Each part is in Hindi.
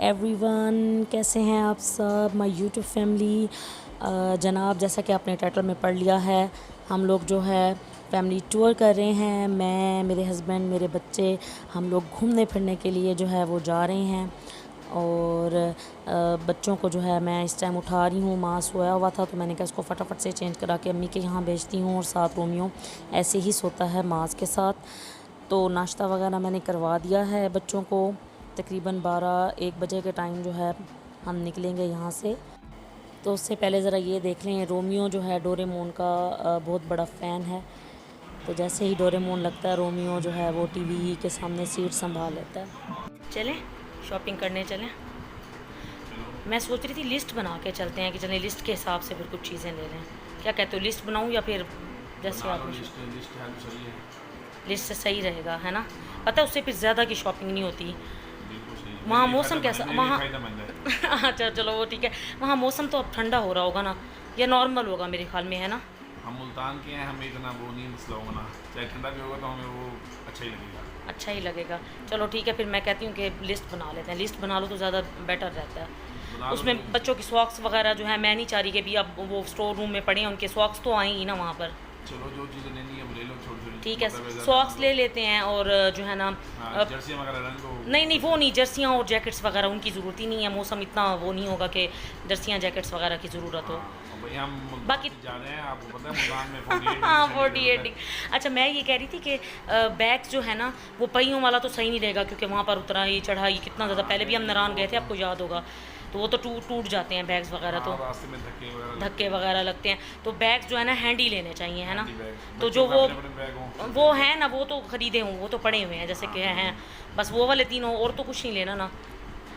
एवरीवन, कैसे हैं आप सब माय यूट्यूब फैमिली। जनाब, जैसा कि आपने टाइटल में पढ़ लिया है, हम लोग जो है फैमिली टूर कर रहे हैं। मैं, मेरे हस्बैंड, मेरे बच्चे, हम लोग घूमने फिरने के लिए जो है वो जा रहे हैं। और बच्चों को जो है मैं इस टाइम उठा रही हूँ। माँ सोया हुआ था तो मैंने कहा इसको फटाफट से चेंज करा के अम्मी के यहाँ भेजती हूँ। और साथ रोमियो ऐसे ही सोता है माँ के साथ। तो नाश्ता वगैरह मैंने करवा दिया है बच्चों को। तकरीबन 12-1 बजे के टाइम जो है हम निकलेंगे यहाँ से। तो उससे पहले ज़रा ये देख लें, रोमियो जो है डोरेमोन का बहुत बड़ा फ़ैन है। तो जैसे ही डोरेमोन लगता है, रोमियो जो है वो टीवी के सामने सीट संभाल लेता है। चलें शॉपिंग करने चलें। मैं सोच रही थी लिस्ट बना के चलते हैं कि चलें लिस्ट के हिसाब से फिर कुछ चीज़ें ले लें। क्या कहते हो, लिस्ट बनाऊँ या फिर जैसे आप लिस्ट से सही रहेगा, है ना? पता है उससे फिर ज़्यादा की शॉपिंग नहीं होती। वहाँ मौसम कैसा वहाँ अच्छा चलो वो ठीक है। वहाँ मौसम तो अब ठंडा हो रहा होगा ना, या नॉर्मल होगा मेरे ख्याल में, है ना? हम मुल्तान के हैं, हमें इतना वो नहीं मसला होगा ना, चाहे ठंडा भी होगा तो हमें वो अच्छा ही लगेगा। अच्छा ही लगेगा। चलो ठीक है, फिर मैं कहती हूँ कि लिस्ट बना लेते हैं। लिस्ट बना लो तो ज़्यादा बेटर रहता है। उसमें तो बच्चों की सॉक्स वगैरह जो है मैं नहीं चाह रही कि भी अब वो स्टोर रूम में पड़े हैं, उनके सॉक्स तो आएंगी ना वहाँ पर। चलो जो चीज़ें लेनी है वो ले लो, छोटी ठीक है, सॉक्स ले लेते हैं। और जो है ना जर्सी वगैरह रंग को नहीं वो नहीं, जर्सियाँ और जैकेट्स वगैरह उनकी ज़रूरत ही नहीं है। मौसम इतना वो नहीं होगा कि जर्सियाँ जैकेट्स वगैरह की ज़रूरत हो। भाई हम बाकी जा रहे हैं, आपको पता है मुल्तान में 48 हाँ 48। अच्छा, मैं ये कह रही थी कि बैग्स जो है ना वो पहियों वाला तो सही नहीं रहेगा, क्योंकि वहाँ पर उतराई चढ़ाई कितना ज़्यादा। पहले भी हम नारायण गए थे, आपको याद होगा। तो वो तो टूट जाते हैं बैग्स वगैरह, तो रास्ते में धक्के वगैरह लगते हैं। तो बैग्स जो है ना हैंडी लेने चाहिए, है ना? तो बच्चों जो का अपने अपने बैग हों। वो है ना, वो तो ख़रीदे हूँ, वो तो पड़े हुए हैं जैसे कि हैं। बस वो वाले तीनों, और तो कुछ नहीं लेना ना।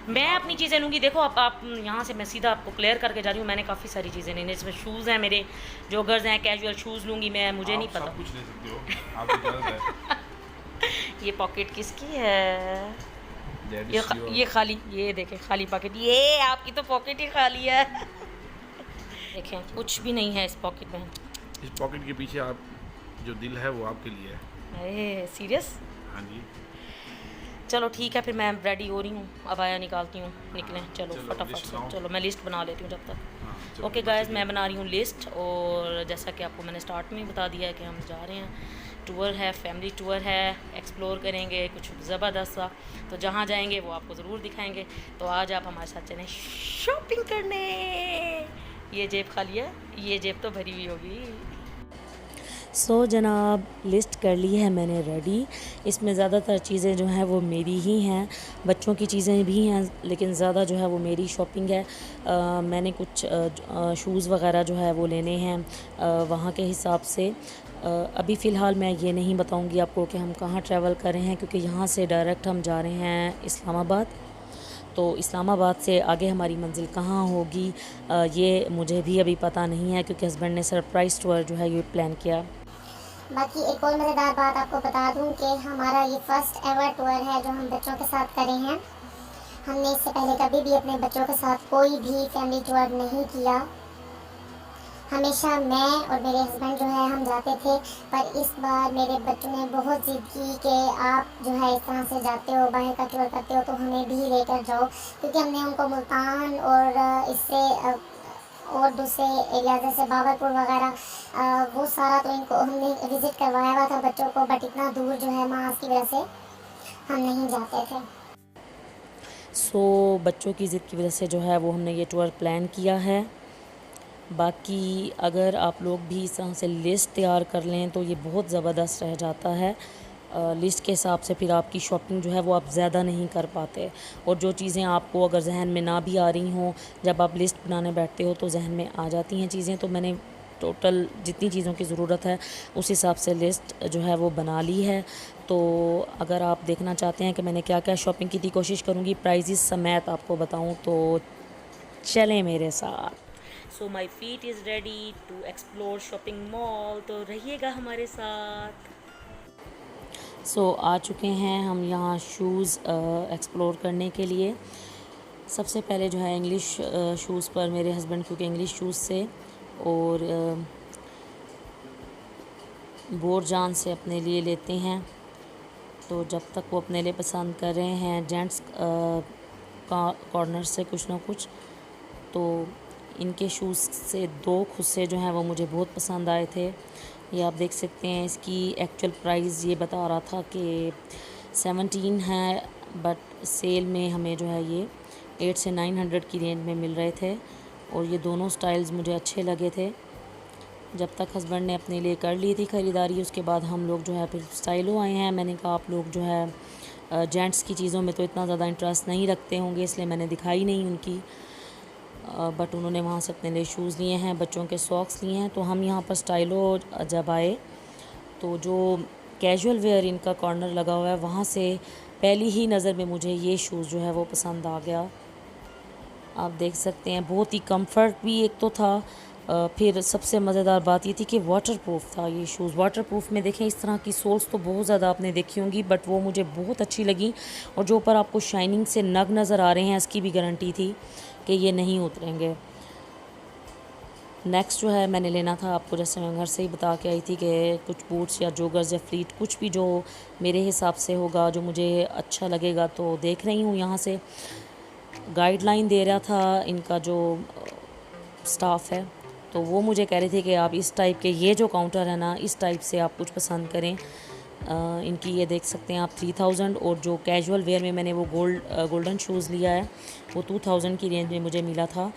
मैं अपनी चीज़ें लूँगी। देखो आप यहाँ से मैं सीधा आपको क्लियर करके जा रही हूँ। मैंने काफ़ी सारी चीज़ें लेनी, इसमें शूज़ हैं मेरे, जॉगर्स हैं, कैजुअल शूज़ लूँगी मैं। मुझे नहीं पता सब कुछ ले सकते हो, आपकी इजाज़त है। ये पॉकेट किसकी है? That ये is your- ये खाली, ये देखें खाली पॉकेट। ये आपकी तो पॉकेट ही खाली है। देखें कुछ भी नहीं है इस पॉकेट में। इस पॉकेट के पीछे आप जो दिल है वो आपके लिए है। अरे सीरियस? हाँ जी। चलो ठीक है, फिर मैं रेडी हो रही हूँ, अब आया निकालती हूँ, निकलें। चलो चलो, फटाफट लिस्ट से। बनाओ। चलो मैं लिस्ट बना लेती हूँ जब तक। हाँ, चलो, ओके बच्चे गाइस, की- मैं बना रही हूँ लिस्ट। और जैसा कि आपको मैंने स्टार्ट में ही बता दिया है कि हम जा रहे हैं, टूर है, फैमिली टूर है, एक्सप्लोर करेंगे कुछ ज़बरदस्त सा। तो जहाँ जाएंगे वो आपको ज़रूर दिखाएंगे। तो आज आप हमारे साथ चलें शॉपिंग करने। ये जेब खाली है, ये जेब तो भरी हुई होगी। जनाब, लिस्ट कर ली है मैंने रेडी। इसमें ज़्यादातर चीज़ें जो हैं वो मेरी ही हैं, बच्चों की चीज़ें भी हैं, लेकिन ज़्यादा जो है वो मेरी शॉपिंग है। मैंने कुछ शूज़ वगैरह जो है वो लेने हैं वहाँ के हिसाब से। अभी फ़िलहाल मैं ये नहीं बताऊँगी आपको कि हम कहाँ ट्रैवल कर रहे हैं, क्योंकि यहाँ से डायरेक्ट हम जा रहे हैं इस्लामाबाद। तो इस्लामाबाद से आगे हमारी मंज़िल कहाँ होगी ये मुझे भी अभी पता नहीं है, क्योंकि हस्बैंड ने सरप्राइज़ टूर जो है ये प्लान किया। बाकी एक और मज़ेदार बात आपको बता दूं कि हमारा ये फर्स्ट एवर टूर है जो हम बच्चों के साथ करे हैं। हमने इससे पहले कभी भी अपने बच्चों के साथ कोई भी फैमिली टूर नहीं किया। हमेशा मैं और मेरे हस्बैंड जो है हम जाते थे, पर इस बार मेरे बच्चों ने बहुत ज़िद की कि आप जो है इस तरह से जाते हो, बाहर का टूर करते हो, तो हमें भी लेकर जाओ। क्योंकि हमने उनको मुल्तान और इससे और दूसरे एरिया जैसे बाबरपुर वगैरह वो सारा तो इनको हमने विज़िट करवाया हुआ था बच्चों को, बट इतना दूर जो है मास की वजह से हम नहीं जाते थे। बच्चों की ज़िद की वजह से जो है वो हमने ये टूर प्लान किया है। बाकी अगर आप लोग भी इस तरह से लिस्ट तैयार कर लें तो ये बहुत ज़बरदस्त रह जाता है। लिस्ट के हिसाब से फिर आपकी शॉपिंग जो है वो आप ज़्यादा नहीं कर पाते। और जो चीज़ें आपको अगर जहन में ना भी आ रही हों, जब आप लिस्ट बनाने बैठते हो तो जहन में आ जाती हैं चीज़ें। तो मैंने टोटल जितनी चीज़ों की ज़रूरत है उस हिसाब से लिस्ट जो है वो बना ली है। तो अगर आप देखना चाहते हैं कि मैंने क्या क्या शॉपिंग की थी, कोशिश करूँगी प्राइजेस समेत आपको बताऊँ, तो चलें मेरे साथ। My feet is ready to explore shopping mall, तो रहिएगा हमारे साथ। आ चुके हैं हम यहाँ शूज़ एक्सप्लोर करने के लिए। सबसे पहले जो है इंग्लिश शूज़ पर मेरे हस्बैंड, क्योंकि इंग्लिश शूज़ से और बोरजान से अपने लिए लेते हैं। तो जब तक वो अपने लिए पसंद कर रहे हैं, जेंट्स कॉर्नर से कुछ ना कुछ। तो इनके शूज़ से 2 खुस्से जो हैं वो मुझे बहुत पसंद आए थे। ये आप देख सकते हैं, इसकी एक्चुअल प्राइस ये बता रहा था कि 17 है, बट सेल में हमें जो है ये 8 से 900 की रेंज में मिल रहे थे। और ये दोनों स्टाइल्स मुझे अच्छे लगे थे। जब तक हस्बैंड ने अपने लिए कर ली थी ख़रीदारी, उसके बाद हम लोग जो है फिर स्टाइलो आए हैं। मैंने कहा आप लोग जो है जेंट्स की चीज़ों में तो इतना ज़्यादा इंटरेस्ट नहीं रखते होंगे, इसलिए मैंने दिखाई नहीं उनकी। बट उन्होंने वहाँ से अपने लिए शूज़ लिए हैं, बच्चों के सॉक्स लिए हैं। तो हम यहाँ पर स्टाइलो जब आए तो जो कैजुअल वेयर इनका कॉर्नर लगा हुआ है, वहाँ से पहली ही नज़र में मुझे ये शूज़ जो है वो पसंद आ गया। आप देख सकते हैं बहुत ही कंफर्ट भी एक तो था, फिर सबसे मज़ेदार बात ये थी कि वाटरप्रूफ था ये शूज़। वाटरप्रूफ में देखें इस तरह की सोल्स तो बहुत ज़्यादा आपने देखी होंगी, बट वो मुझे बहुत अच्छी लगी। और जो ऊपर आपको शाइनिंग से नग नज़र आ रहे हैं, इसकी भी गारंटी थी कि ये नहीं उतरेंगे। नेक्स्ट जो है मैंने लेना था, आपको जैसे मैं घर से ही बता के आई थी कि कुछ बूट्स या जोगर्स या फ्लीट, कुछ भी जो मेरे हिसाब से होगा, जो मुझे अच्छा लगेगा। तो देख रही हूँ यहाँ से गाइडलाइन दे रहा था इनका जो स्टाफ है, तो वो मुझे कह रहे थे कि आप इस टाइप के, ये जो काउंटर है ना, इस टाइप से आप कुछ पसंद करें। इनकी ये देख सकते हैं आप 3000, और जो कैजुअल वेयर में मैंने वो गोल्डन शूज़ लिया है वो 2000 की रेंज में मुझे मिला था।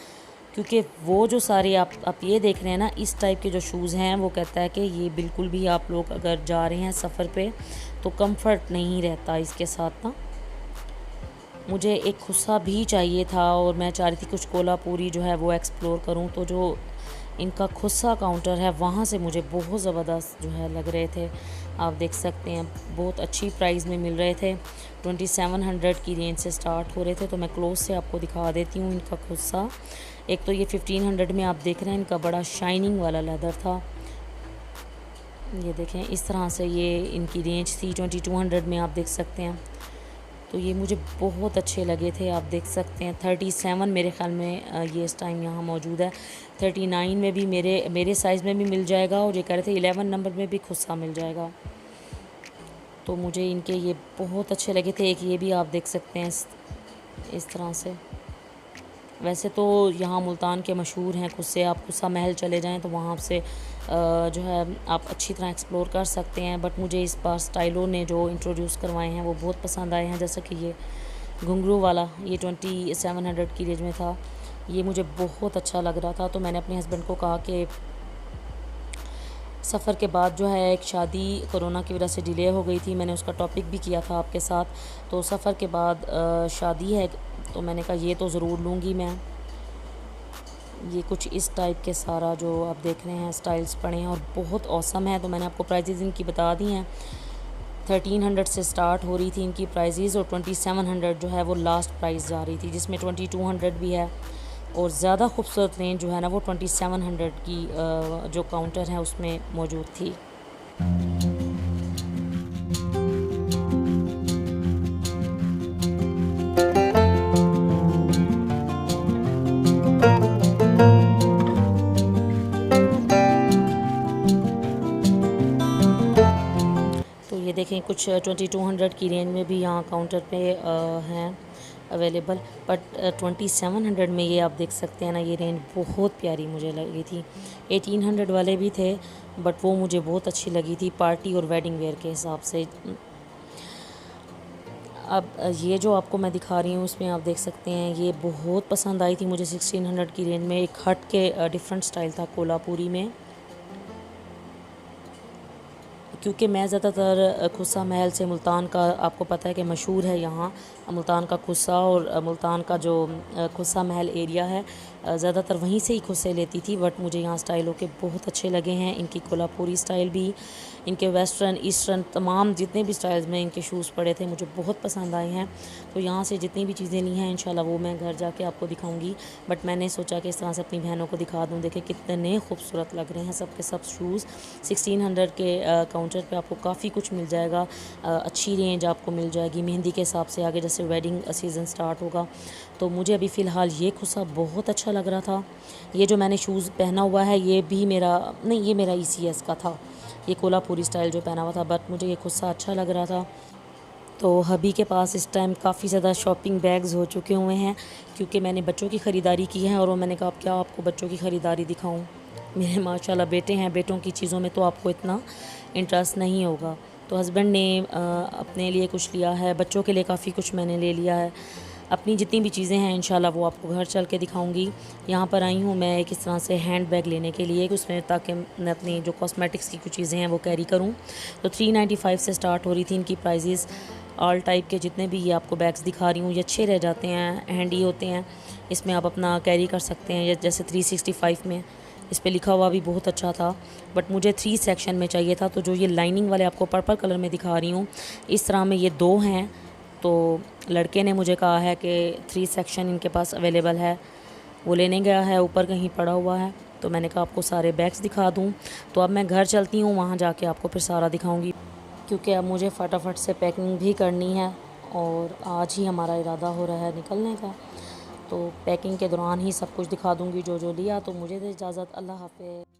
क्योंकि वो जो सारे आप ये देख रहे हैं ना, इस टाइप के जो शूज़ हैं, वो कहता है कि ये बिल्कुल भी आप लोग अगर जा रहे हैं सफ़र पे तो कंफर्ट नहीं रहता इसके साथ ना। मुझे एक खुस्सा भी चाहिए था और मैं चाह रही थी कुछ कोल्हापुरी जो है वो एक्सप्लोर करूं। तो जो इनका खुस्सा काउंटर है, वहाँ से मुझे बहुत ज़बरदस्त जो है लग रहे थे। आप देख सकते हैं बहुत अच्छी प्राइस में मिल रहे थे, 2700 की रेंज से स्टार्ट हो रहे थे। तो मैं क्लोज से आपको दिखा देती हूँ इनका खुस्सा। एक तो ये 1500 में आप देख रहे हैं, इनका बड़ा शाइनिंग वाला लेदर था। ये देखें इस तरह से ये इनकी रेंज थी। 2200 में आप देख सकते हैं। तो ये मुझे बहुत अच्छे लगे थे। आप देख सकते हैं 37 मेरे ख़्याल में ये इस टाइम यहाँ मौजूद है। 39 में भी मेरे साइज़ में भी मिल जाएगा, और ये कह रहे थे 11 नंबर में भी खुस्सा मिल जाएगा। तो मुझे इनके ये बहुत अच्छे लगे थे। एक ये भी आप देख सकते हैं इस तरह से। वैसे तो यहाँ मुल्तान के मशहूर हैं खुस्से, आप खुस्सा महल चले जाएं तो वहाँ से जो है आप अच्छी तरह एक्सप्लोर कर सकते हैं। बट मुझे इस बार स्टाइलो ने जो इंट्रोड्यूस करवाए हैं वो बहुत पसंद आए हैं। जैसा कि ये घुंघरू वाला, ये 2700 की रेंज में था, ये मुझे बहुत अच्छा लग रहा था। तो मैंने अपने हस्बैंड को कहा कि सफ़र के बाद जो है एक शादी कोरोना की वजह से डिले हो गई थी, मैंने उसका टॉपिक भी किया था आपके साथ। तो सफ़र के बाद शादी है, तो मैंने कहा ये तो ज़रूर लूँगी मैं। ये कुछ इस टाइप के सारा जो आप देख रहे हैं स्टाइल्स पड़े हैं और बहुत औसम है। तो मैंने आपको प्राइजेज़ इनकी बता दी हैं। 1300 से स्टार्ट हो रही थी इनकी प्राइजेज़, और 2700 जो है वो लास्ट प्राइस जा रही थी, जिसमें 2200 भी है। और ज़्यादा खूबसूरत रेंज जो है ना वो 2700 की जो काउंटर है उसमें मौजूद थी। ये देखें कुछ 2200 की रेंज में भी यहाँ काउंटर पे हैं अवेलेबल, बट 2700 में ये आप देख सकते हैं ना, ये रेंज बहुत प्यारी मुझे लगी थी। 1800 वाले भी थे, बट वो मुझे बहुत अच्छी लगी थी पार्टी और वेडिंग वेयर के हिसाब से। अब ये जो आपको मैं दिखा रही हूँ उसमें आप देख सकते हैं, ये बहुत पसंद आई थी मुझे। 1600 की रेंज में एक हट के डिफरेंट स्टाइल था कोल्हापुरी में। क्योंकि मैं ज़्यादातर खुस्सा महल से, मुल्तान का आपको पता है कि मशहूर है यहाँ मुल्तान का खुस्सा, और मुल्तान का जो खुस्सा महल एरिया है ज़्यादातर वहीं से ही खुस्से लेती थी। बट मुझे यहाँ स्टाइलों के बहुत अच्छे लगे हैं। इनकी कोल्हापुरी स्टाइल भी, इनके वेस्टर्न ईस्टर्न तमाम जितने भी स्टाइल्स में इनके शूज़ पड़े थे मुझे बहुत पसंद आए हैं। तो यहाँ से जितनी भी चीज़ें ली हैं इंशाल्लाह वो मैं घर जाके आपको दिखाऊंगी। बट मैंने सोचा कि इस तरह से अपनी बहनों को दिखा दूँ। देखें कितने खूबसूरत लग रहे हैं सब के सब शूज़। 1600 के काउंटर पे आपको काफ़ी कुछ मिल जाएगा। अच्छी रेंज आपको मिल जाएगी मेहंदी के हिसाब से। आगे जैसे वेडिंग सीज़न स्टार्ट होगा, तो मुझे अभी फ़िलहाल ये खुस्सा बहुत अच्छा लग रहा था। ये जो मैंने शूज़ पहना हुआ है ये भी मेरा नहीं, ये मेरा ECS का था, ये कोल्हापुरी स्टाइल जो पहना हुआ था, बट मुझे ये खुस्सा अच्छा लग रहा था। तो हबी के पास इस टाइम काफ़ी ज़्यादा शॉपिंग बैग्स हो चुके हुए हैं, क्योंकि मैंने बच्चों की ख़रीदारी की है। और वो मैंने कहा अब क्या आपको बच्चों की ख़रीदारी दिखाऊं। मेरे माशाल्लाह बेटे हैं, बेटों की चीज़ों में तो आपको इतना इंटरेस्ट नहीं होगा। तो हस्बैंड ने अपने लिए कुछ लिया है, बच्चों के लिए काफ़ी कुछ मैंने ले लिया है। अपनी जितनी भी चीज़ें हैं इंशाल्लाह वो आपको घर चल के दिखाऊंगी। यहाँ पर आई हूँ मैं एक इस तरह से हैंड बैग लेने के लिए, उसमें ताकि मैं अपनी जो कॉस्मेटिक्स की कुछ चीज़ें हैं वो कैरी करूँ। तो 395 से स्टार्ट हो रही थी इनकी प्राइजेज़। ऑल टाइप के जितने भी ये आपको बैग्स दिखा रही हूँ ये अच्छे रह जाते हैं, हैंडी होते हैं, इसमें आप अपना कैरी कर सकते हैं। जैसे 365 में इस पे लिखा हुआ भी बहुत अच्छा था, बट मुझे 3 सेक्शन में चाहिए था। तो जो ये लाइनिंग वाले आपको पर्पल कलर में दिखा रही हूँ, इस तरह में ये 2 हैं। तो लड़के ने मुझे कहा है कि 3 सेक्शन इनके पास अवेलेबल है, वो लेने गया है, ऊपर कहीं पड़ा हुआ है। तो मैंने कहा आपको सारे बैग्स दिखा दूँ। तो अब मैं घर चलती हूँ, वहाँ जाके आपको फिर सारा दिखाऊँगी, क्योंकि अब मुझे फटाफट से पैकिंग भी करनी है और आज ही हमारा इरादा हो रहा है निकलने का। तो पैकिंग के दौरान ही सब कुछ दिखा दूँगी जो जो लिया। तो मुझे दे इजाज़त, अल्लाह हाफ़िज़।